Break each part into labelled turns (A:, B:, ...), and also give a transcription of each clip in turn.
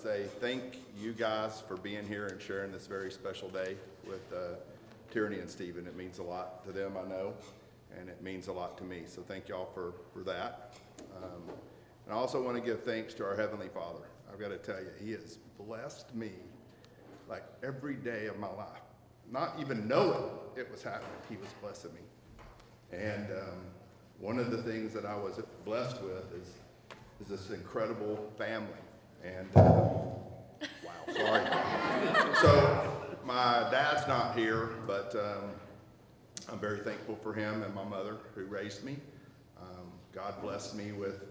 A: say thank you guys for being here and sharing this very special day with Tierney and Stephen. It means a lot to them, I know, and it means a lot to me. So thank y'all for that. And I also want to give thanks to our Heavenly Father. I've got to tell you, He has blessed me like every day of my life. Not even knowing it was happening, He was blessing me. And one of the things that I was blessed with is this incredible family. And wow, sorry. So my dad's not here, but I'm very thankful for him and my mother who raised me. God blessed me with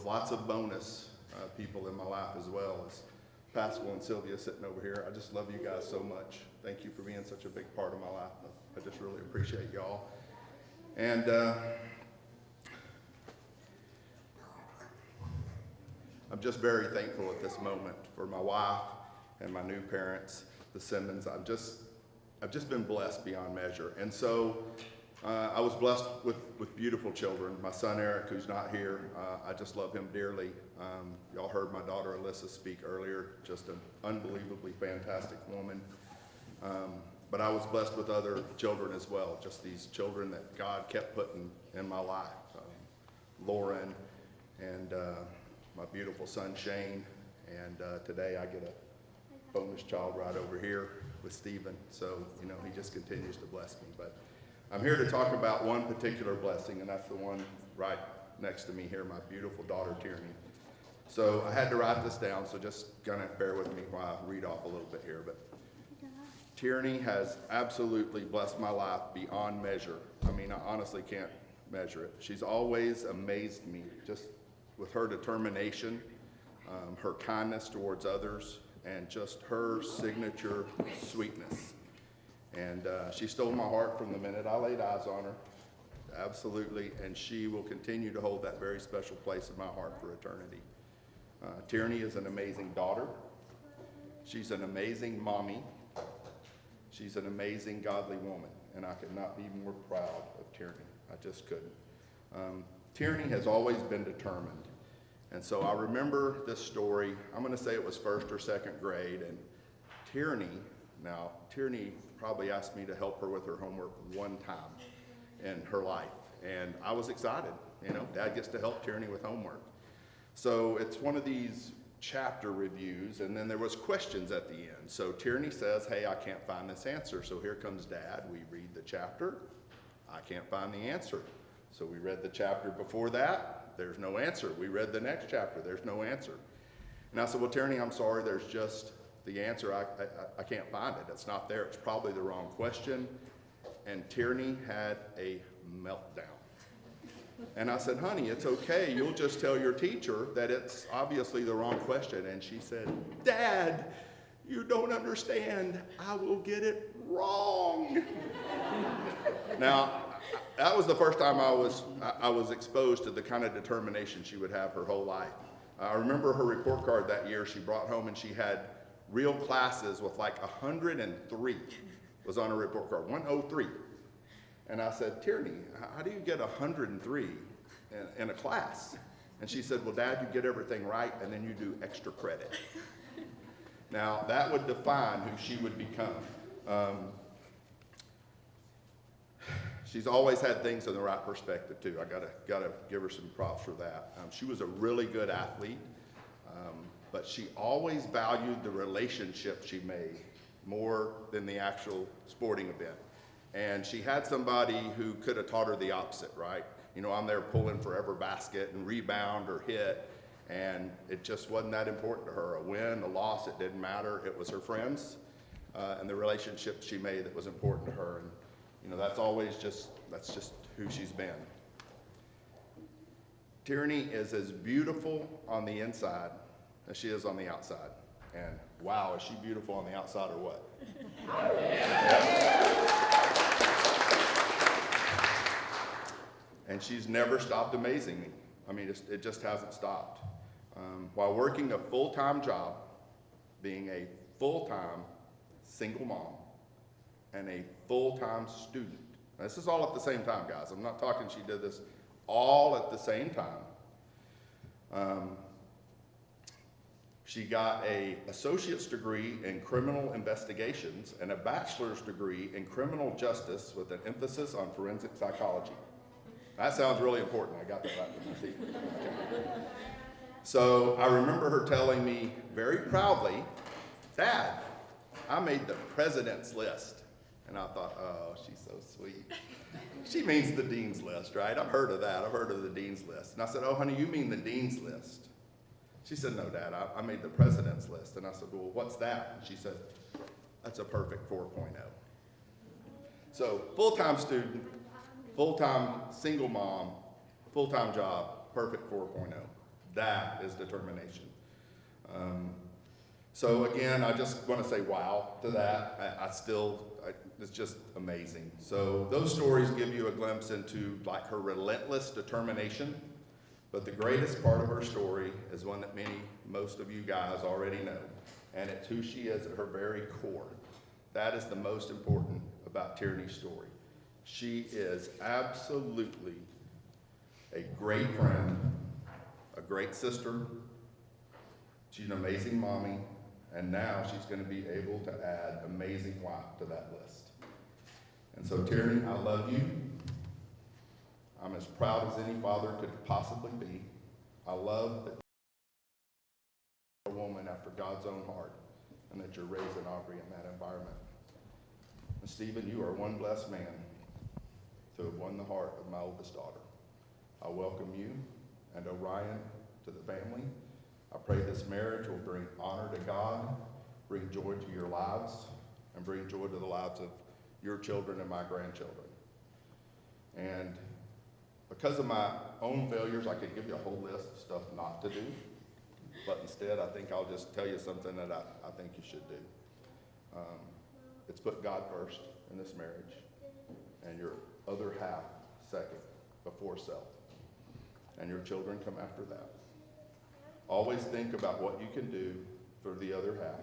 A: lots of bonus people in my life as well as Pascal and Sylvia sitting over here. I just love you guys so much. Thank you for being such a big part of my life. I just really appreciate y'all. And I'm just very thankful at this moment for my wife and my new parents, the Simmons. I've just been blessed beyond measure. And so I was blessed with beautiful children. My son Eric, who's not here, I just love him dearly. Y'all heard my daughter Alyssa speak earlier, just an unbelievably fantastic woman. But I was blessed with other children as well, just these children that God kept putting in my life. Lauren and my beautiful son Shane, and today I get a bonus child right over here with Stephen. So, you know, he just continues to bless me. But I'm here to talk about one particular blessing, and that's the one right next to me here, my beautiful daughter Tierney. So I had to write this down, so just gonna bear with me while I read off a little bit here. But Tierney has absolutely blessed my life beyond measure. I mean, I honestly can't measure it. She's always amazed me, just with her determination, her kindness towards others, and just her signature sweetness. And she stole my heart from the minute I laid eyes on her, absolutely, and she will continue to hold that very special place in my heart for eternity. Tierney is an amazing daughter. She's an amazing mommy. She's an amazing godly woman, and I could not be more proud of Tierney. I just couldn't. Tierney has always been determined. And so I remember this story. I'm going to say it was first or second grade. And Tierney probably asked me to help her with her homework one time in her life. And I was excited. You know, Dad gets to help Tierney with homework. So it's one of these chapter reviews, and then there was questions at the end. So Tierney says, hey, I can't find this answer. So here comes Dad. We read the chapter. I can't find the answer. So we read the chapter before that. There's no answer. We read the next chapter. There's no answer. And I said, well, Tierney, I'm sorry. There's just the answer. I can't find it. It's not there. It's probably the wrong question. And Tierney had a meltdown. And I said, honey, it's okay. You'll just tell your teacher that it's obviously the wrong question. And she said, Dad, you don't understand. I will get it wrong. Now, that was the first time I was exposed to the kind of determination she would have her whole life. I remember her report card that year she brought home, and she had real classes with like 103 was on her report card, 103. And I said, Tierney, how do you get 103 in a class? And she said, well, Dad, you get everything right, and then you do extra credit. Now, that would define who she would become. She's always had things in the right perspective too. I gotta give her some props for that. She was a really good athlete, but she always valued the relationship she made more than the actual sporting event. And she had somebody who could have taught her the opposite, right? You know, I'm there pulling for every basket and rebound or hit, and it just wasn't that important to her. A win, a loss, it didn't matter. It was her friends and the relationships she made that was important to her. And you know, that's just who she's been. Tierney is as beautiful on the inside as she is on the outside. And wow, is she beautiful on the outside or what? Yeah. And she's never stopped amazing me. I mean, it just hasn't stopped. While working a full-time job, being a full-time single mom, and a full-time student. Now, this is all at the same time, guys. I'm not talking she did this all at the same time. She got an associate's degree in criminal investigations and a bachelor's degree in criminal justice with an emphasis on forensic psychology. That sounds really important. I got that right from my seat. Okay. So I remember her telling me very proudly, "Dad, I made the president's list." And I thought, oh, she's so sweet. She means the dean's list, right? I've heard of that. I've heard of the dean's list. And I said, "Oh, honey, you mean the dean's list?" She said, "No, Dad, I made the president's list." And I said, "Well, what's that?" And she said, "That's a perfect 4.0. So full-time student, full-time single mom, full-time job, perfect 4.0. That is determination. So again, I just want to say wow to that. It's just amazing. So those stories give you a glimpse into like her relentless determination. But the greatest part of her story is one that most of you guys already know, and it's who she is at her very core. That is the most important about Tierney's story. She is absolutely a great friend, a great sister. She's an amazing mommy, and now she's going to be able to add amazing wife to that list. And so Tierney, I love you. I'm as proud as any father could possibly be. I love that you're a woman after God's own heart and that you're raising Aubrey in that environment. And Stephen, you are one blessed man to have won the heart of my oldest daughter. I welcome you and Orion to the family. I pray this marriage will bring honor to God, bring joy to your lives, and bring joy to the lives of your children and my grandchildren. And because of my own failures, I could give you a whole list of stuff not to do, but instead I think I'll just tell you something that I think you should do. It's put God first in this marriage, and your other half second, before self. And your children come after that. Always think about what you can do for the other half,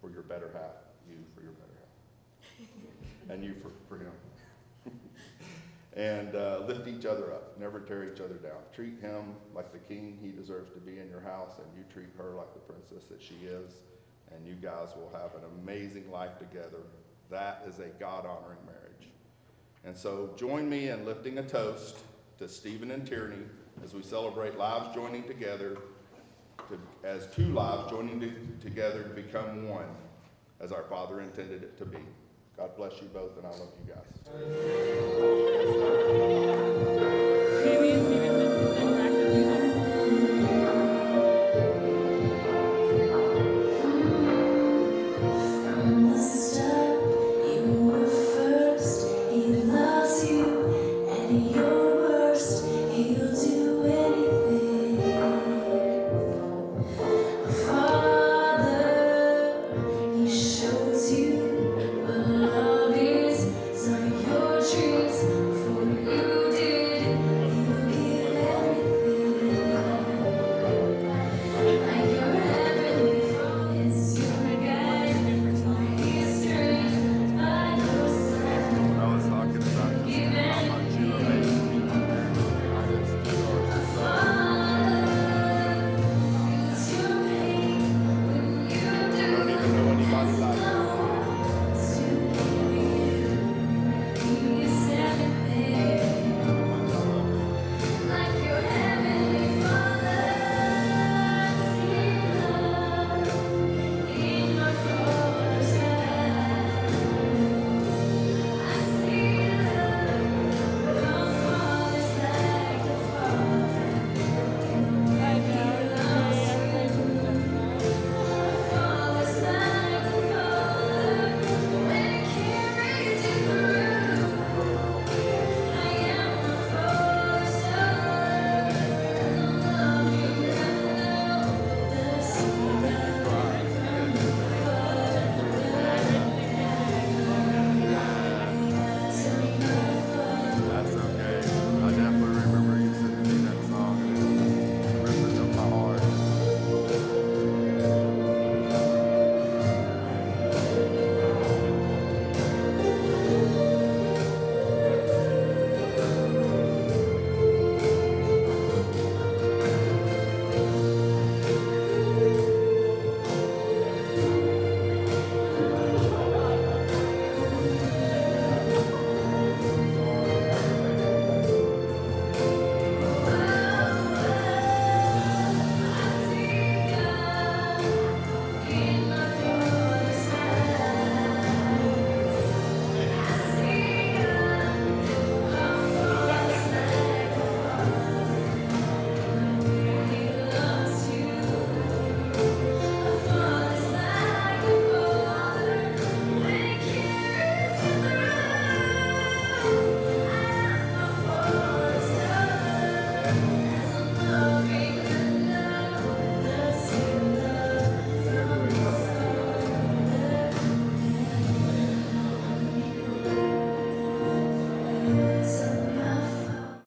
A: for your better half, you for your better half, and you for him. And lift each other up, never tear each other down. Treat him like the king he deserves to be in your house, and you treat her like the princess that she is, and you guys will have an amazing life together. That is a God-honoring marriage. And so join me in lifting a toast to Stephen and Tierney as we celebrate lives joining together, as two lives joining together to become one, as our Father intended it to be. God bless you both, and I love you guys.